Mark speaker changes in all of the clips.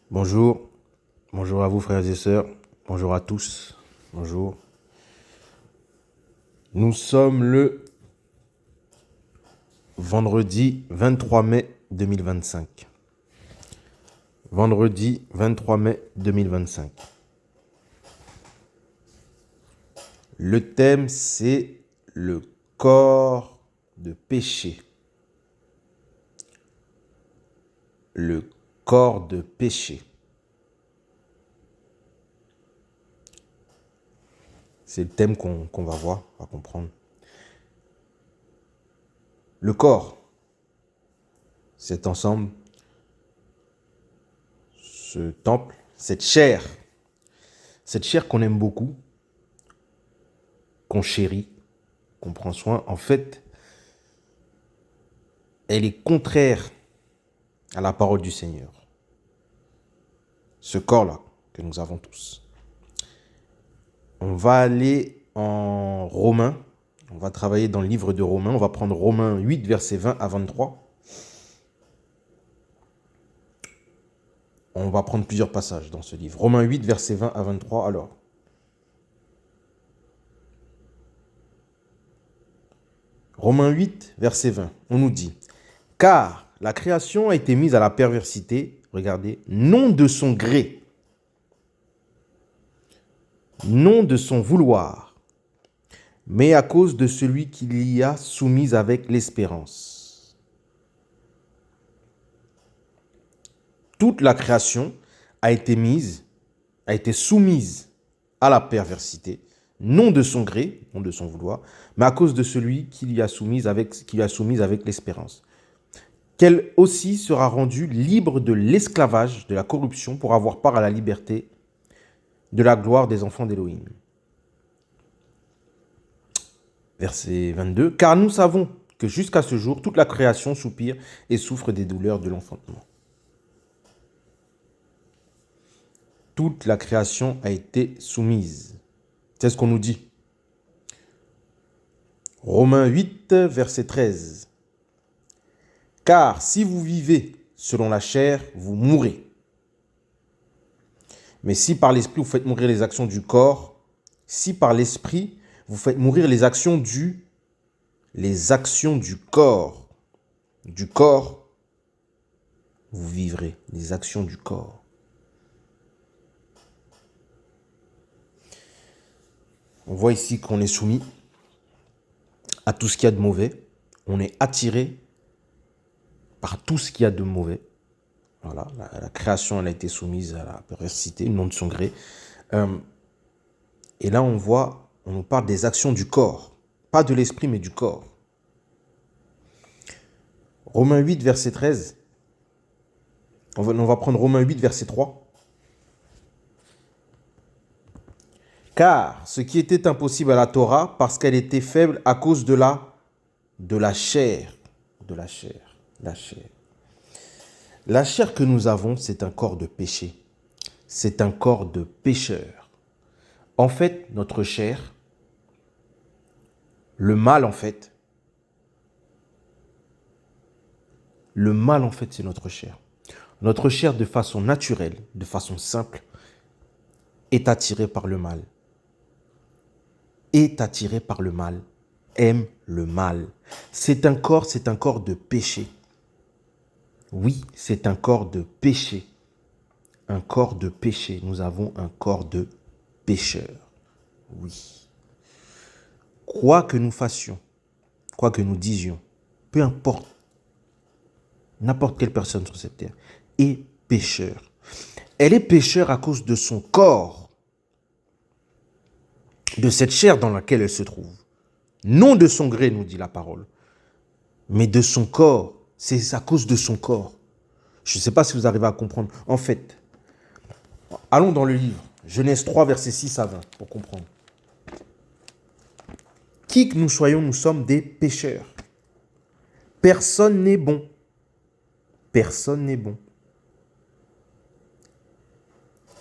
Speaker 1: Bonjour, bonjour à vous frères et sœurs, bonjour à tous, bonjour. Nous sommes le vendredi 23 mai 2025. Vendredi 23 mai 2025. Le thème c'est le corps de péché. Le corps de péché. C'est le thème qu'on va voir, on va comprendre. Le corps, cet ensemble, ce temple, cette chair qu'on aime beaucoup, qu'on chérit, qu'on prend soin, en fait, elle est contraire à la parole du Seigneur. Ce corps-là que nous avons tous. On va aller en Romains. On va travailler dans le livre de Romains. On va prendre Romains 8, versets 20 à 23. On va prendre plusieurs passages dans ce livre. Romains 8, versets 20 à 23. Alors, Romains 8, verset 20, on nous dit « Car la création a été mise à la perversité, regardez, non de son gré, non de son vouloir, mais à cause de celui qui l'y a soumise avec l'espérance. » Toute la création a été soumise à la perversité, non de son gré, non de son vouloir, mais à cause de celui qui l'y a soumise avec l'espérance. Qu'elle aussi sera rendue libre de l'esclavage, de la corruption, pour avoir part à la liberté de la gloire des enfants d'Élohim. Verset 22. Car nous savons que jusqu'à ce jour, toute la création soupire et souffre des douleurs de l'enfantement. Toute la création a été soumise. C'est ce qu'on nous dit. Romains 8, verset 13. Car si vous vivez selon la chair, vous mourrez. Mais si par l'esprit vous faites mourir les actions du corps, si par l'esprit vous faites mourir les actions du corps, vous vivrez. Les actions du corps. On voit ici qu'on est soumis à tout ce qu'il y a de mauvais. On est attiré par tout ce qu'il y a de mauvais. Voilà, la création elle a été soumise à la perversité, non de son gré. Et là, on nous parle des actions du corps. Pas de l'esprit, mais du corps. Romains 8, verset 13. On va prendre Romains 8, verset 3. Car ce qui était impossible à la Torah, parce qu'elle était faible à cause de la chair. La chair que nous avons, c'est un corps de péché. C'est un corps de pécheur. En fait, notre chair, le mal en fait, c'est notre chair. Notre chair, de façon naturelle, de façon simple, est attirée par le mal. Aime le mal. C'est un corps de péché. Oui, c'est un corps de péché. Un corps de péché. Nous avons un corps de pécheur. Oui. Quoi que nous fassions, quoi que nous disions, peu importe, n'importe quelle personne sur cette terre est pécheur. Elle est pécheur à cause de son corps, de cette chair dans laquelle elle se trouve. Non de son gré, nous dit la parole, mais de son corps. C'est à cause de son corps. Je ne sais pas si vous arrivez à comprendre. En fait, allons dans le livre, Genèse 3, versets 6 à 20, pour comprendre. Qui que nous soyons, nous sommes des pécheurs. Personne n'est bon. Personne n'est bon.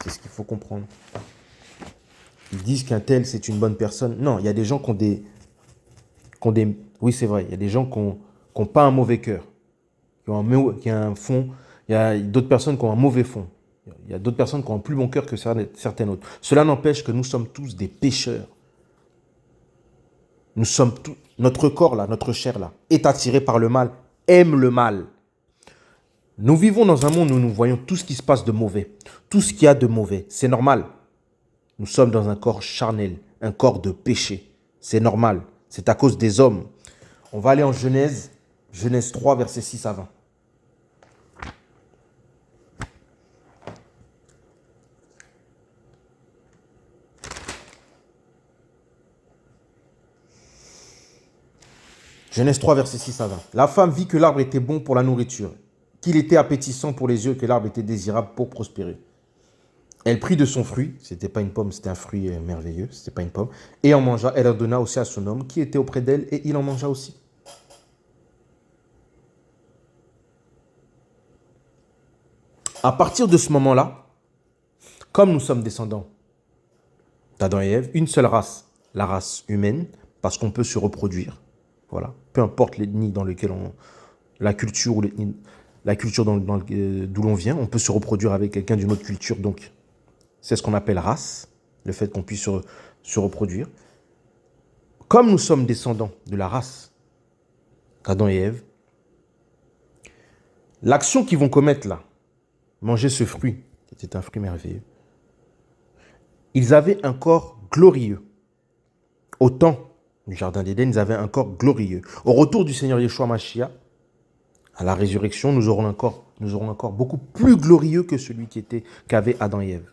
Speaker 1: C'est ce qu'il faut comprendre. Ils disent qu'un tel, c'est une bonne personne. Non, il y a des gens qui ont des... Oui, c'est vrai, il y a des gens qui n'ont pas un mauvais cœur, qui ont un fond. Il y a d'autres personnes qui ont un mauvais fond. Il y a d'autres personnes qui ont un plus bon cœur que certaines autres. Cela n'empêche que nous sommes tous des pécheurs. Nous sommes tous, notre corps là, notre chair là, est attiré par le mal, aime le mal. Nous vivons dans un monde où nous voyons tout ce qui se passe de mauvais, tout ce qu'il y a de mauvais. C'est normal. Nous sommes dans un corps charnel, un corps de péché. C'est normal. C'est à cause des hommes. On va aller en Genèse, Genèse 3, versets 6 à 20. Genèse 3, versets 6 à 20. La femme vit que l'arbre était bon pour la nourriture, qu'il était appétissant pour les yeux, que l'arbre était désirable pour prospérer. Elle prit de son fruit, c'était pas une pomme, c'était un fruit merveilleux, c'était pas une pomme, et en mangea. Elle en donna aussi à son homme qui était auprès d'elle, et il en mangea aussi. À partir de ce moment-là, comme nous sommes descendants d'Adam et Ève, une seule race, la race humaine, parce qu'on peut se reproduire. Voilà. Peu importe l'ethnie dans laquelle la culture ou la culture d'où l'on vient, on peut se reproduire avec quelqu'un d'une autre culture. Donc, c'est ce qu'on appelle race, le fait qu'on puisse se reproduire. Comme nous sommes descendants de la race d'Adam et Ève, l'action qu'ils vont commettre là, manger ce fruit, qui était un fruit merveilleux, ils avaient un corps glorieux. Au temps du Jardin d'Éden, ils avaient un corps glorieux. Au retour du Seigneur Yeshua Mashiach, à la résurrection, nous aurons un corps beaucoup plus glorieux que celui qu'avaient Adam et Ève.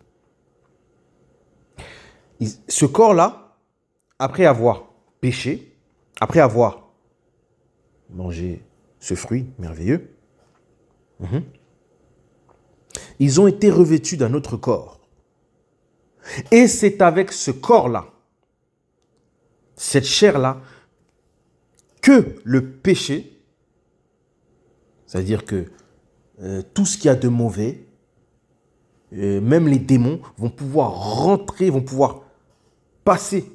Speaker 1: Ce corps-là, après avoir péché, après avoir mangé ce fruit merveilleux, ils ont été revêtus d'un autre corps. Et c'est avec ce corps-là, cette chair-là, que le péché, c'est-à-dire que tout ce qu'il y a de mauvais, même les démons, vont pouvoir rentrer, vont pouvoir passer.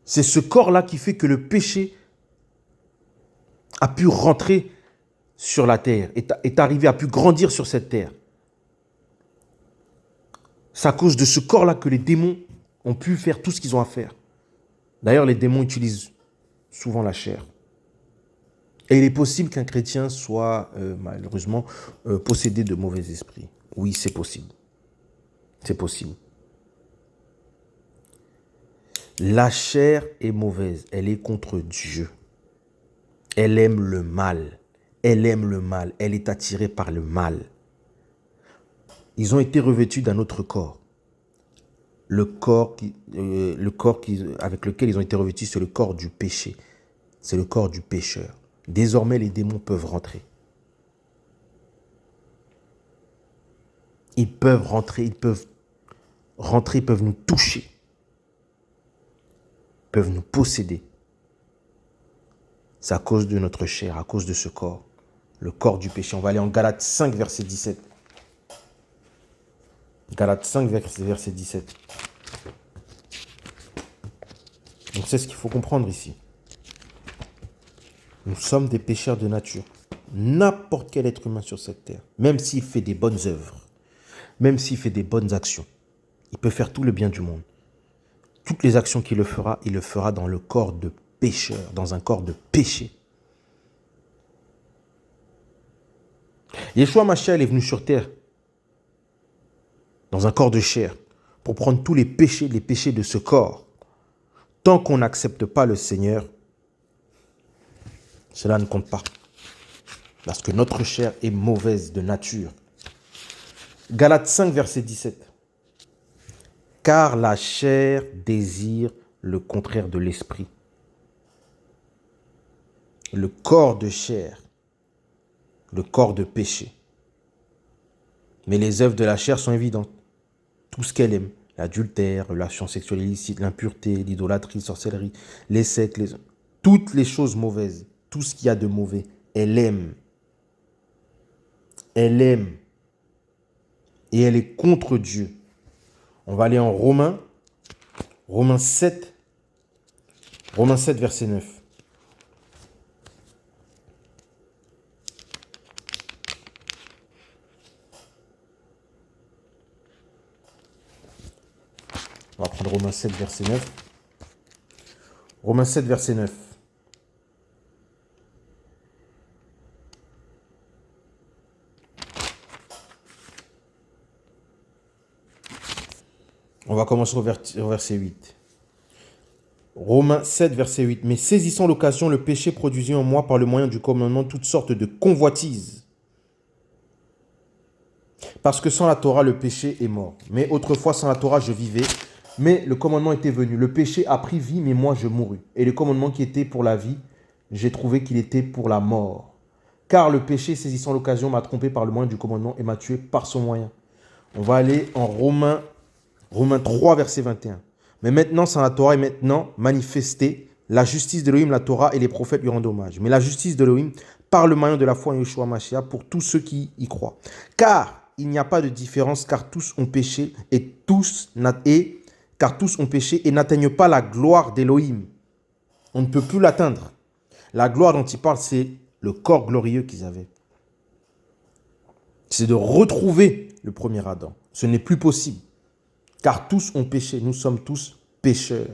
Speaker 1: C'est ce corps-là qui fait que le péché a pu rentrer sur la terre, est arrivé, a pu grandir sur cette terre. C'est à cause de ce corps-là que les démons ont pu faire tout ce qu'ils ont à faire. D'ailleurs, les démons utilisent souvent la chair. Et il est possible qu'un chrétien soit malheureusement possédé de mauvais esprits. Oui, c'est possible. C'est possible. La chair est mauvaise, elle est contre Dieu. Elle aime le mal. Elle aime le mal. Elle est attirée par le mal. Ils ont été revêtus d'un autre corps. Le corps avec lequel ils ont été revêtus, c'est le corps du péché. C'est le corps du pécheur. Désormais, les démons peuvent rentrer. Ils peuvent rentrer, ils peuvent nous toucher, peuvent nous posséder. C'est à cause de notre chair, à cause de ce corps, le corps du péché. On va aller en Galates 5, verset 17. Galates 5, verset 17. Donc c'est ce qu'il faut comprendre ici. Nous sommes des pécheurs de nature. N'importe quel être humain sur cette terre, même s'il fait des bonnes œuvres, même s'il fait des bonnes actions, il peut faire tout le bien du monde. Toutes les actions qu'il le fera dans le corps de pécheur, dans un corps de péché. Yeshua Mashiach est venu sur terre, dans un corps de chair, pour prendre tous les péchés de ce corps. Tant qu'on n'accepte pas le Seigneur, cela ne compte pas. Parce que notre chair est mauvaise de nature. Galates 5, verset 17. Car la chair désire le contraire de l'esprit. Le corps de chair, le corps de péché. Mais les œuvres de la chair sont évidentes. Tout ce qu'elle aime, l'adultère, relations sexuelles illicites, l'impureté, l'idolâtrie, la sorcellerie, les sectes, toutes les choses mauvaises, tout ce qu'il y a de mauvais, elle aime. Elle aime. Et elle est contre Dieu. On va aller en Romains 7, verset 9. On va prendre Romains 7, verset 9. Romains 7, verset 9. On va commencer au verset 8. Romains 7, verset 8. Mais saisissant l'occasion, le péché produisit en moi par le moyen du commandement toutes sortes de convoitises. Parce que sans la Torah, le péché est mort. Mais autrefois, sans la Torah, je vivais. Mais le commandement était venu. Le péché a pris vie, mais moi, je mourus. Et le commandement qui était pour la vie, j'ai trouvé qu'il était pour la mort. Car le péché, saisissant l'occasion, m'a trompé par le moyen du commandement et m'a tué par son moyen. On va aller en Romains 3, verset 21. Mais maintenant, sans la Torah est maintenant manifestée la justice d'Elohim, la Torah et les prophètes lui rendent hommage. Mais la justice d'Elohim par le moyen de la foi en Yeshua Mashiach pour tous ceux qui y croient. Car il n'y a pas de différence, car tous ont péché car tous ont péché et n'atteignent pas la gloire d'Elohim. On ne peut plus l'atteindre. La gloire dont il parle, c'est le corps glorieux qu'ils avaient. C'est de retrouver le premier Adam. Ce n'est plus possible. Car tous ont péché. Nous sommes tous pécheurs.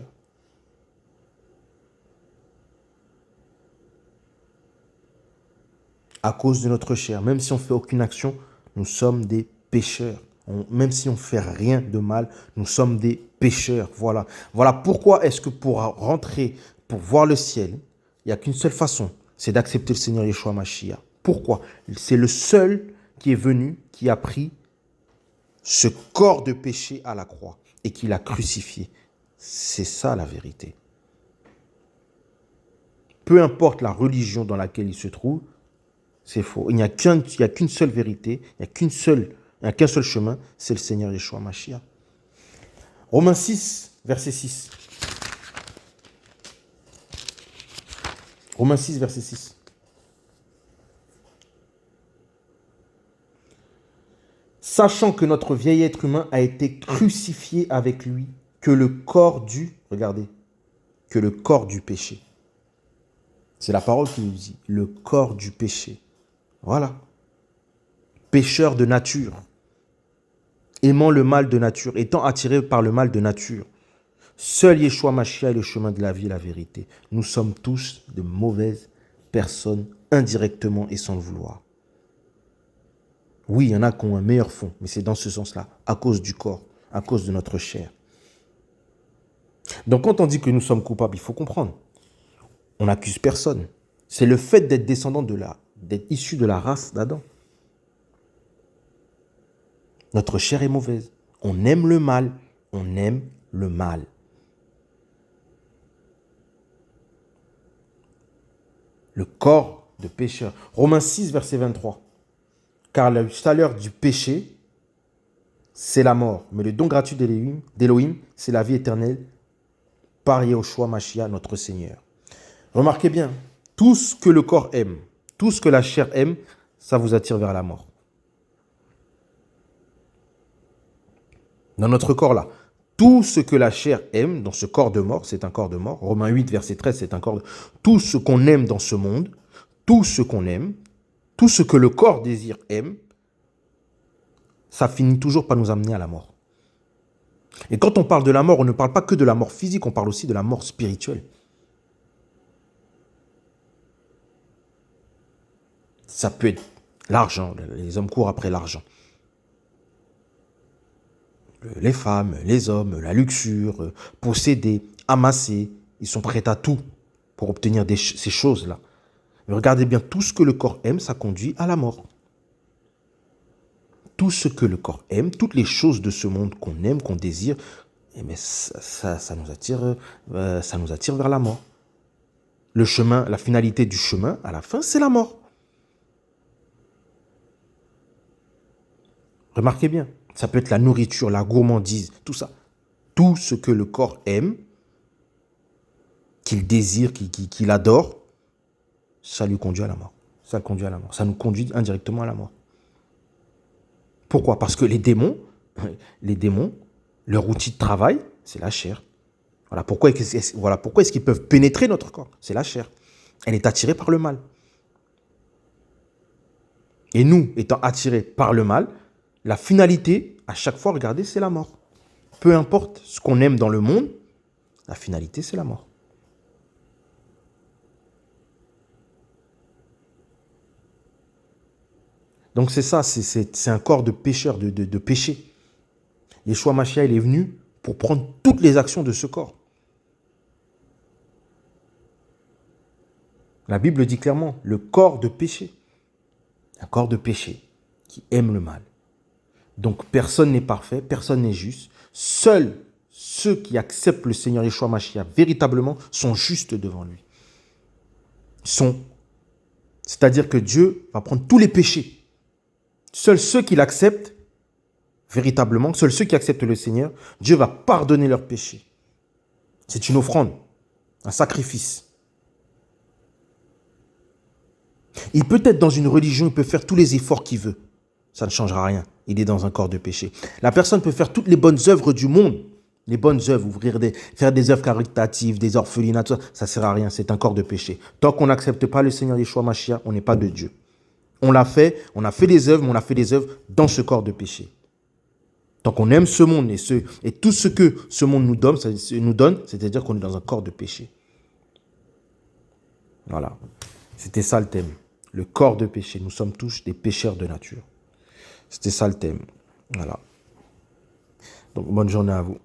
Speaker 1: À cause de notre chair. Même si on ne fait aucune action, nous sommes des pécheurs. Même si on ne fait rien de mal, nous sommes des pécheurs. Voilà. Voilà pourquoi est-ce que pour rentrer, pour voir le ciel, il n'y a qu'une seule façon, c'est d'accepter le Seigneur Yeshua Mashiach. Pourquoi? C'est le seul qui est venu, qui a pris ce corps de péché à la croix et qui l'a crucifié. C'est ça la vérité. Peu importe la religion dans laquelle il se trouve, c'est faux. Il n'y a qu'une seule vérité, il n'y a qu'un seul chemin, c'est le Seigneur Yeshua Mashiach. Romains 6, verset 6. Romains 6, verset 6. Sachant que notre vieil être humain a été crucifié avec lui, que le corps du péché. C'est la parole qui nous dit, le corps du péché. Voilà. Pécheur de nature. Aimant le mal de nature, étant attiré par le mal de nature. Seul Yeshua Mashiach est le chemin de la vie et la vérité. Nous sommes tous de mauvaises personnes, indirectement et sans le vouloir. Oui, il y en a qui ont un meilleur fond, mais c'est dans ce sens-là, à cause du corps, à cause de notre chair. Donc quand on dit que nous sommes coupables, il faut comprendre. On n'accuse personne. C'est le fait d'être descendant d'être issu de la race d'Adam. Notre chair est mauvaise. On aime le mal. On aime le mal. Le corps de pécheur. Romains 6, verset 23. Car le salaire du péché, c'est la mort. Mais le don gratuit d'Elohim, c'est la vie éternelle par Yeshua Mashiach, notre Seigneur. Remarquez bien, tout ce que le corps aime, tout ce que la chair aime, ça vous attire vers la mort. Dans notre corps-là, tout ce que la chair aime, dans ce corps de mort, c'est un corps de mort. Romains 8, verset 13, c'est un corps de... Tout ce qu'on aime dans ce monde, tout ce qu'on aime, tout ce que le corps désire aime, ça finit toujours par nous amener à la mort. Et quand on parle de la mort, on ne parle pas que de la mort physique, on parle aussi de la mort spirituelle. Ça peut être l'argent, les hommes courent après l'argent. Les femmes, les hommes, la luxure, posséder, amasser, ils sont prêts à tout pour obtenir ces choses-là. Mais regardez bien, tout ce que le corps aime, ça conduit à la mort. Tout ce que le corps aime, toutes les choses de ce monde qu'on aime, qu'on désire, eh bien, ça nous attire vers la mort. Le chemin, la finalité du chemin, à la fin, c'est la mort. Remarquez bien, ça peut être la nourriture, la gourmandise, tout ça. Tout ce que le corps aime, qu'il désire, qu'il adore, ça lui conduit à la mort. Ça le conduit à la mort. Ça nous conduit indirectement à la mort. Pourquoi? Parce que les démons, leur outil de travail, c'est la chair. Voilà pourquoi est-ce qu'ils peuvent pénétrer notre corps? C'est la chair. Elle est attirée par le mal. Et nous, étant attirés par le mal, la finalité, à chaque fois, regardez, c'est la mort. Peu importe ce qu'on aime dans le monde, la finalité, c'est la mort. Donc c'est ça, c'est un corps de pécheur, de péché. Yeshua Mashiach, il est venu pour prendre toutes les actions de ce corps. La Bible dit clairement, le corps de péché. Un corps de péché qui aime le mal. Donc personne n'est parfait, personne n'est juste. Seuls ceux qui acceptent le Seigneur Yeshua Mashiach véritablement sont justes devant lui. C'est-à-dire que Dieu va prendre tous les péchés. Seuls ceux qui l'acceptent véritablement, seuls ceux qui acceptent le Seigneur, Dieu va pardonner leurs péchés. C'est une offrande, un sacrifice. Il peut être dans une religion, il peut faire tous les efforts qu'il veut. Ça ne changera rien. Il est dans un corps de péché. La personne peut faire toutes les bonnes œuvres du monde. Les bonnes œuvres, faire des œuvres caritatives, des orphelinats, tout ça, ça ne sert à rien. C'est un corps de péché. Tant qu'on n'accepte pas le Seigneur Yeshua Mashiach, on n'est pas de Dieu. On a fait des œuvres, mais on a fait des œuvres dans ce corps de péché. Tant qu'on aime ce monde et tout ce que ce monde nous donne, c'est-à-dire qu'on est dans un corps de péché. Voilà. C'était ça le thème. Le corps de péché. Nous sommes tous des pécheurs de nature. C'était ça le thème. Voilà. Donc, bonne journée à vous.